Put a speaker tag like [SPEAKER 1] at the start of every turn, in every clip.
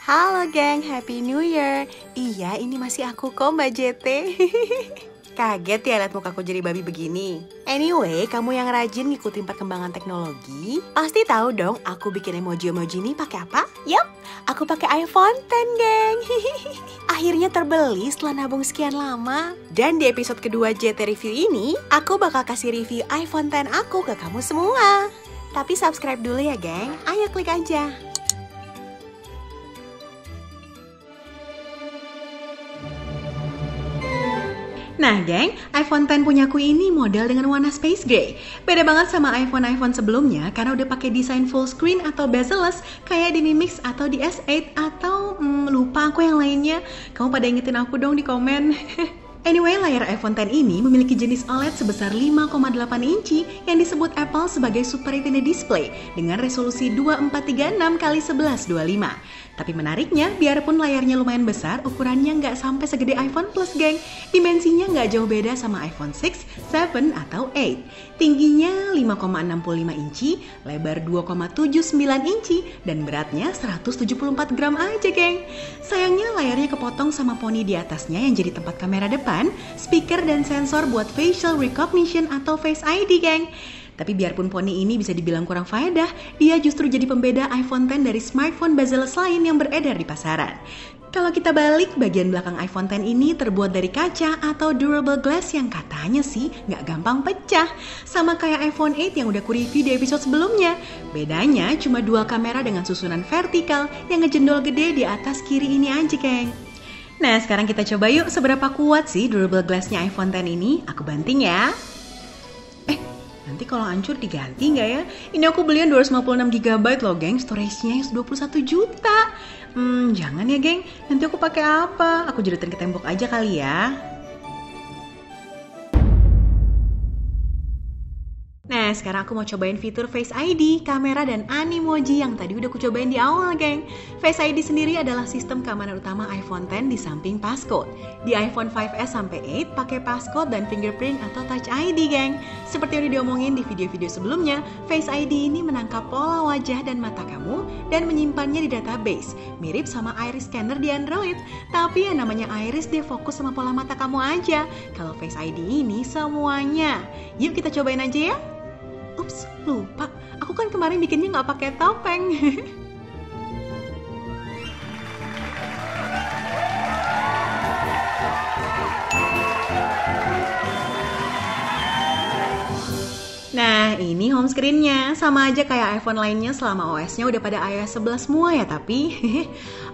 [SPEAKER 1] Halo geng, Happy New Year. Iya, ini masih aku kok Mbak JT. Kaget ya liat mukaku jadi babi begini. Anyway, kamu yang rajin ngikutin perkembangan teknologi, pasti tahu dong aku bikin emoji-emoji ini pakai apa? Yup, aku pakai iPhone X, geng. Akhirnya terbeli setelah nabung sekian lama. Dan di episode kedua JT Review ini, aku bakal kasih review iPhone X aku ke kamu semua. Tapi subscribe dulu ya, geng. Ayo klik aja. Nah geng, iPhone X punyaku ini model dengan warna space gray. Beda banget sama iPhone sebelumnya karena udah pakai desain full screen atau bezel-less kayak di Mi Mix atau di S8 atau lupa aku yang lainnya. Kamu pada ingetin aku dong di komen. Anyway, layar iPhone X ini memiliki jenis OLED sebesar 5,8 inci yang disebut Apple sebagai Super Retina Display dengan resolusi 2436x1125. Tapi menariknya, biarpun layarnya lumayan besar, ukurannya nggak sampai segede iPhone Plus, geng. Dimensinya nggak jauh beda sama iPhone 6, 7, atau 8. Tingginya 5,65 inci, lebar 2,79 inci, dan beratnya 174 gram aja, geng. Sayangnya layarnya kepotong sama poni di atasnya yang jadi tempat kamera depan, speaker, dan sensor buat facial recognition atau Face ID, geng. Tapi biarpun poni ini bisa dibilang kurang faedah, dia justru jadi pembeda iPhone X dari smartphone bezel-less lain yang beredar di pasaran. Kalau kita balik, bagian belakang iPhone X ini terbuat dari kaca atau durable glass yang katanya sih nggak gampang pecah. Sama kayak iPhone 8 yang udah ku review di episode sebelumnya. Bedanya cuma dual kamera dengan susunan vertikal yang ngejendol gede di atas kiri ini aja, geng. Nah, sekarang kita coba yuk seberapa kuat sih durable glass-nya iPhone X ini. Aku banting ya. Nanti kalau hancur diganti nggak ya? Ini aku beli yang 256 GB loh, geng. Storage-nya yang 21 juta. Jangan ya, geng. Nanti aku pakai apa? Aku jerutin ke tembok aja kali ya. Nah, sekarang aku mau cobain fitur Face ID, kamera, dan Animoji yang tadi udah aku cobain di awal, geng. Face ID sendiri adalah sistem keamanan utama iPhone X di samping passcode. Di iPhone 5S sampai 8 pakai passcode dan fingerprint atau Touch ID, geng. Seperti yang udah diomongin di video-video sebelumnya, Face ID ini menangkap pola wajah dan mata kamu dan menyimpannya di database. Mirip sama iris scanner di Android, tapi yang namanya iris dia fokus sama pola mata kamu aja. Kalau Face ID ini semuanya. Yuk kita cobain aja ya. Ups, lupa. Aku kan kemarin bikinnya nggak pakai topeng. Nah, ini home screen-nya. Sama aja kayak iPhone lainnya selama OS-nya udah pada iOS 11 semua ya, tapi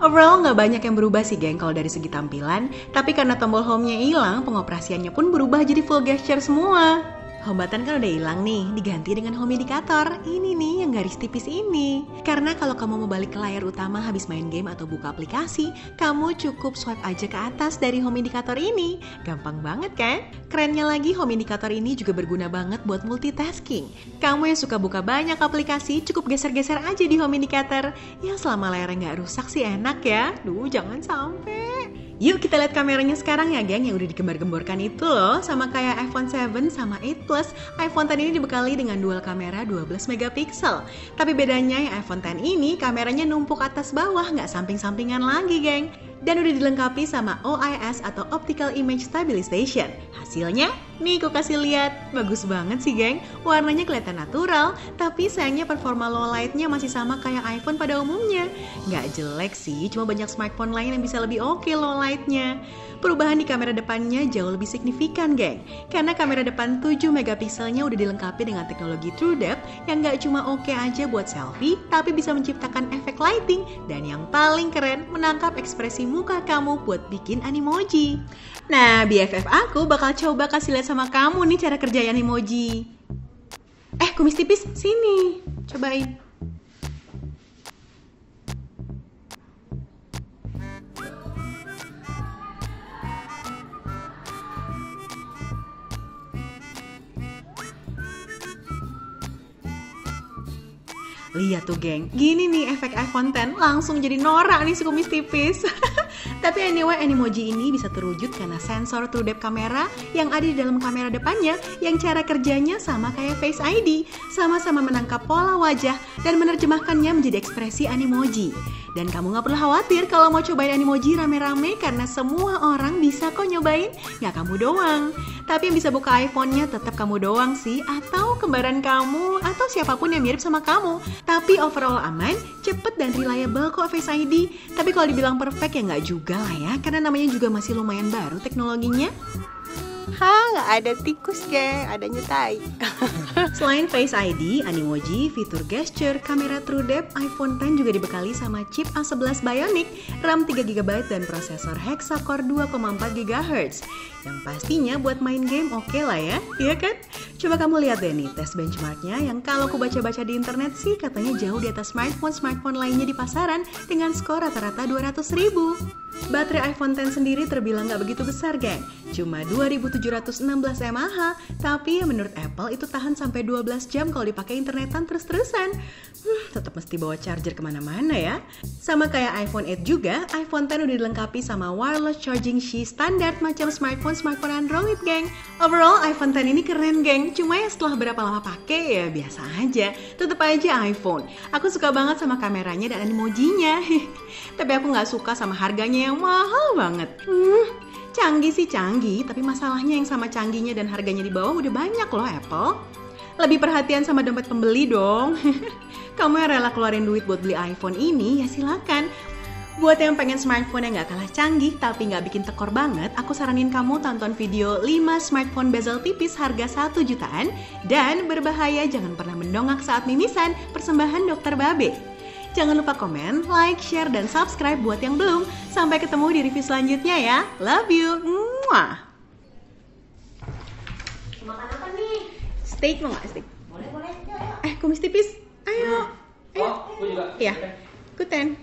[SPEAKER 1] overall nggak banyak yang berubah sih, geng, kalau dari segi tampilan. Tapi karena tombol home-nya hilang, pengoperasiannya pun berubah jadi full gesture semua. Home button kan udah hilang nih, diganti dengan home indicator. Ini nih yang garis tipis ini. Karena kalau kamu mau balik ke layar utama habis main game atau buka aplikasi, kamu cukup swipe aja ke atas dari home indicator ini. Gampang banget kan? Kerennya lagi, home indicator ini juga berguna banget buat multitasking. Kamu yang suka buka banyak aplikasi, cukup geser-geser aja di home indicator. Ya selama layarnya nggak rusak sih enak ya. Duh, jangan sampai. Yuk kita lihat kameranya sekarang ya, geng, yang udah digembar-gemborkan itu loh. Sama kayak iPhone 7 sama 8 Plus, iPhone X ini dibekali dengan dual kamera 12 megapiksel. Tapi bedanya yang iPhone X ini kameranya numpuk atas bawah, nggak samping-sampingan lagi, geng. Dan udah dilengkapi sama OIS atau Optical Image Stabilization. Hasilnya, nih aku kasih lihat. Bagus banget sih, geng. Warnanya kelihatan natural, tapi sayangnya performa low light-nya masih sama kayak iPhone pada umumnya. Nggak jelek sih, cuma banyak smartphone lain yang bisa lebih oke low light-nya. Perubahan di kamera depannya jauh lebih signifikan, geng. Karena kamera depan 7 megapikselnya udah dilengkapi dengan teknologi True Depth yang nggak cuma oke aja buat selfie, tapi bisa menciptakan efek lighting. Dan yang paling keren, menangkap ekspresi muka kamu buat bikin animoji. Nah, BFF aku bakal coba kasih lihat sama kamu nih cara kerja animoji. Kumis tipis, sini. Cobain. Lihat tuh, geng, gini nih efek iPhone X, langsung jadi norak nih si kumis tipis. Tapi anyway, Animoji ini bisa terwujud karena sensor true depth kamera yang ada di dalam kamera depannya yang cara kerjanya sama kayak Face ID, sama-sama menangkap pola wajah dan menerjemahkannya menjadi ekspresi Animoji. Dan kamu gak perlu khawatir kalau mau cobain Animoji rame-rame karena semua orang bisa kok nyobain, gak kamu doang. Tapi yang bisa buka iPhone-nya tetap kamu doang sih, atau kembaran kamu, atau siapapun yang mirip sama kamu. Tapi overall aman, cepet dan reliable kok Face ID. Tapi kalau dibilang perfect ya nggak juga lah ya, karena namanya juga masih lumayan baru teknologinya.
[SPEAKER 2] Nggak ada tikus, geng, adanya tai.
[SPEAKER 1] Selain Face ID, Animoji, fitur gesture, kamera True Depth, iPhone X juga dibekali sama chip A11 Bionic, RAM 3GB dan prosesor Hexa-core 2,4 GHz. Yang pastinya buat main game oke lah ya, iya kan? Coba kamu lihat deh nih tes benchmarknya yang kalau aku baca-baca di internet sih katanya jauh di atas smartphone lainnya di pasaran dengan skor rata-rata 200.000. Baterai iPhone X sendiri terbilang gak begitu besar, geng. Cuma 2716 mAh, tapi menurut Apple itu tahan sampai 12 jam kalau dipakai internetan terus-terusan. Tetap mesti bawa charger kemana-mana ya. Sama kayak iPhone 8 juga, iPhone X udah dilengkapi sama wireless charging Qi standar macam smartphone Android, geng. Overall, iPhone X ini keren, geng. Cuma ya setelah berapa lama pakai ya biasa aja. Tetep aja iPhone. Aku suka banget sama kameranya dan Animojinya. Tapi aku nggak suka sama harganya yang mahal banget. Canggih sih canggih, tapi masalahnya yang sama canggihnya dan harganya di bawah udah banyak loh Apple. Lebih perhatian sama dompet pembeli dong. Kamu yang rela keluarin duit buat beli iPhone ini, ya silakan. Buat yang pengen smartphone yang gak kalah canggih tapi gak bikin tekor banget, aku saranin kamu tonton video 5 smartphone bezel tipis harga 1 jutaan dan berbahaya jangan pernah mendongak saat mimisan, persembahan Dr. Babe. Jangan lupa komen, like, share, dan subscribe buat yang belum. Sampai ketemu di review selanjutnya ya. Love you. Mwah.
[SPEAKER 2] Makan apa nih?
[SPEAKER 1] Steak mau gak steak?
[SPEAKER 2] Boleh.
[SPEAKER 1] Kumis tipis. Ayo.
[SPEAKER 3] Oh, aku juga.
[SPEAKER 1] Iya. Kuten.